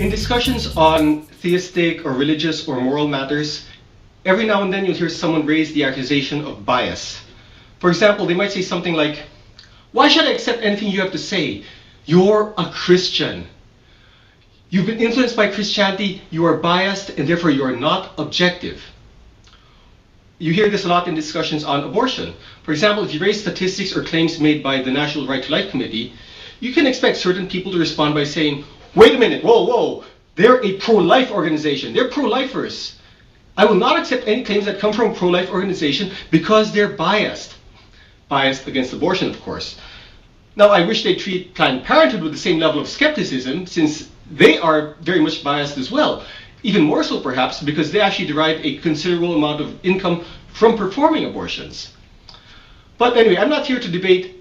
In discussions on theistic or religious or moral matters, every now and then you'll hear someone raise the accusation of bias. For example, they might say something like, "Why should I accept anything you have to say? You're a Christian. You've been influenced by Christianity, you are biased, and therefore you are not objective." You hear this a lot in discussions on abortion. For example, if you raise statistics or claims made by the National Right to Life Committee, you can expect certain people to respond by saying, "Wait a minute, whoa, they're a pro-life organization, they're pro-lifers. I will not accept any claims that come from a pro-life organization because they're biased." Biased against abortion, of course. Now, I wish they treat Planned Parenthood with the same level of skepticism, since they are very much biased as well. Even more so, perhaps, because they actually derive a considerable amount of income from performing abortions. But anyway, I'm not here to debate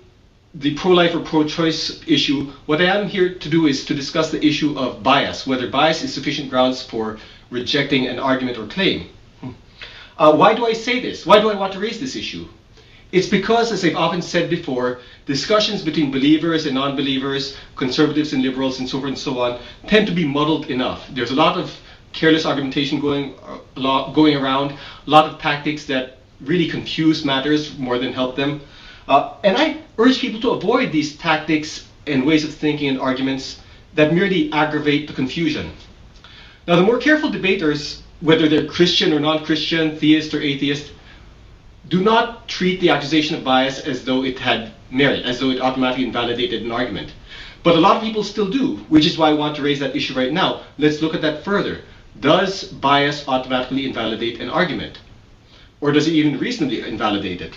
the pro-life or pro-choice issue. What I am here to do is to discuss the issue of bias, whether bias is sufficient grounds for rejecting an argument or claim. Why do I say this? Why do I want to raise this issue? It's because, as I've often said before, discussions between believers and non-believers, conservatives and liberals, and so forth and so on, tend to be muddled enough. There's a lot of careless argumentation going around, a lot of tactics that really confuse matters more than help them. And I urge people to avoid these tactics and ways of thinking and arguments that merely aggravate the confusion. Now, the more careful debaters, whether they're Christian or non-Christian, theist or atheist, do not treat the accusation of bias as though it had merit, as though it automatically invalidated an argument. But a lot of people still do, which is why I want to raise that issue right now. Let's look at that further. Does bias automatically invalidate an argument? Or does it even reasonably invalidate it?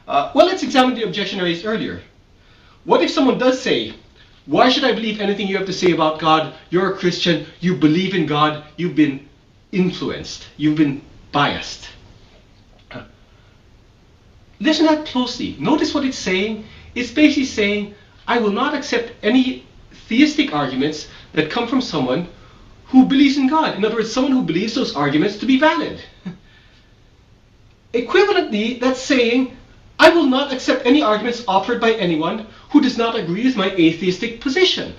Well, let's examine the objection I raised earlier. What if someone does say, "Why should I believe anything you have to say about God? You're a Christian, you believe in God, you've been influenced, you've been biased." Listen to that closely. Notice what it's saying. It's basically saying, I will not accept any theistic arguments that come from someone who believes in God. In other words, someone who believes those arguments to be valid. Equivalently, that's saying, I will not accept any arguments offered by anyone who does not agree with my atheistic position.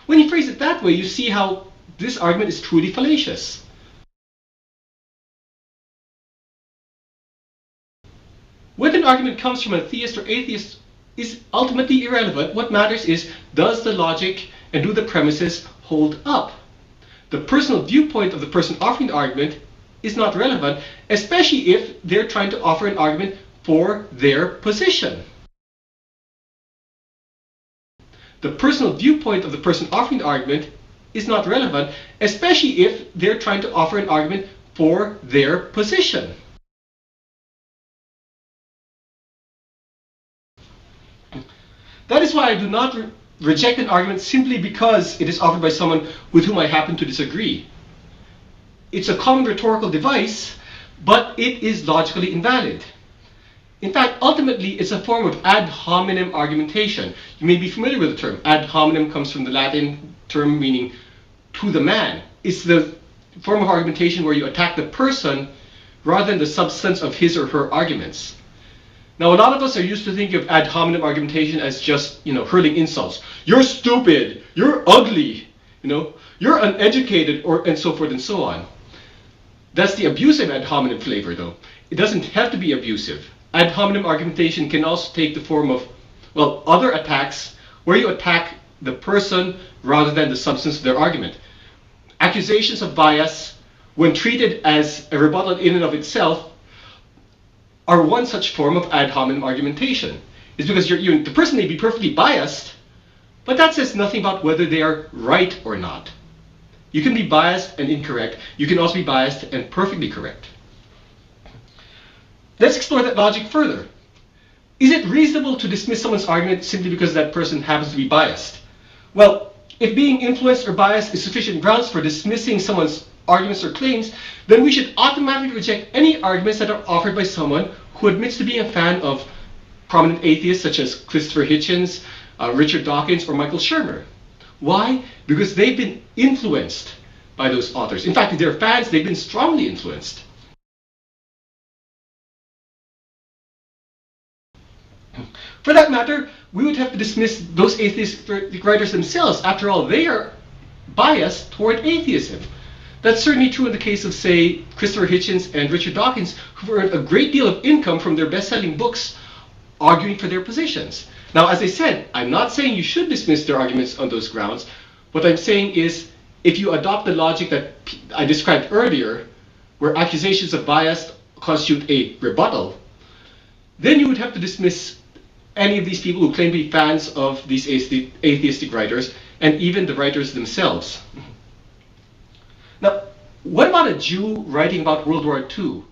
When you phrase it that way, you see how this argument is truly fallacious. Whether an argument comes from a theist or atheist is ultimately irrelevant. What matters is, does the logic and do the premises hold up? The personal viewpoint of the person offering the argument is not relevant, especially if they're trying to offer an argument for their position. The personal viewpoint of the person offering the argument is not relevant, especially if they're trying to offer an argument for their position. That is why I do not reject an argument simply because it is offered by someone with whom I happen to disagree. It's a common rhetorical device, but it is logically invalid. In fact, ultimately, it's a form of ad hominem argumentation. You may be familiar with the term. Ad hominem comes from the Latin term meaning to the man. It's the form of argumentation where you attack the person rather than the substance of his or her arguments. Now, a lot of us are used to thinking of ad hominem argumentation as just, hurling insults. You're stupid, you're ugly, you're uneducated, and so forth and so on. That's the abusive ad hominem flavor, though. It doesn't have to be abusive. Ad hominem argumentation can also take the form of, other attacks where you attack the person rather than the substance of their argument. Accusations of bias, when treated as a rebuttal in and of itself, are one such form of ad hominem argumentation. It's because the person may be perfectly biased, but that says nothing about whether they are right or not. You can be biased and incorrect. You can also be biased and perfectly correct. Let's explore that logic further. Is it reasonable to dismiss someone's argument simply because that person happens to be biased? Well, if being influenced or biased is sufficient grounds for dismissing someone's arguments or claims, then we should automatically reject any arguments that are offered by someone who admits to being a fan of prominent atheists such as Christopher Hitchens, Richard Dawkins, or Michael Shermer. Why? Because they've been influenced by those authors. In fact, if they're fans, they've been strongly influenced. For that matter, we would have to dismiss those atheistic writers themselves. After all, they are bias toward atheism. That's certainly true in the case of, say, Christopher Hitchens and Richard Dawkins, who've earned a great deal of income from their best-selling books arguing for their positions. Now, as I said, I'm not saying you should dismiss their arguments on those grounds. What I'm saying is, if you adopt the logic that I described earlier, where accusations of bias constitute a rebuttal, then you would have to dismiss any of these people who claim to be fans of these atheistic writers, and even the writers themselves. Now, what about a Jew writing about World War II?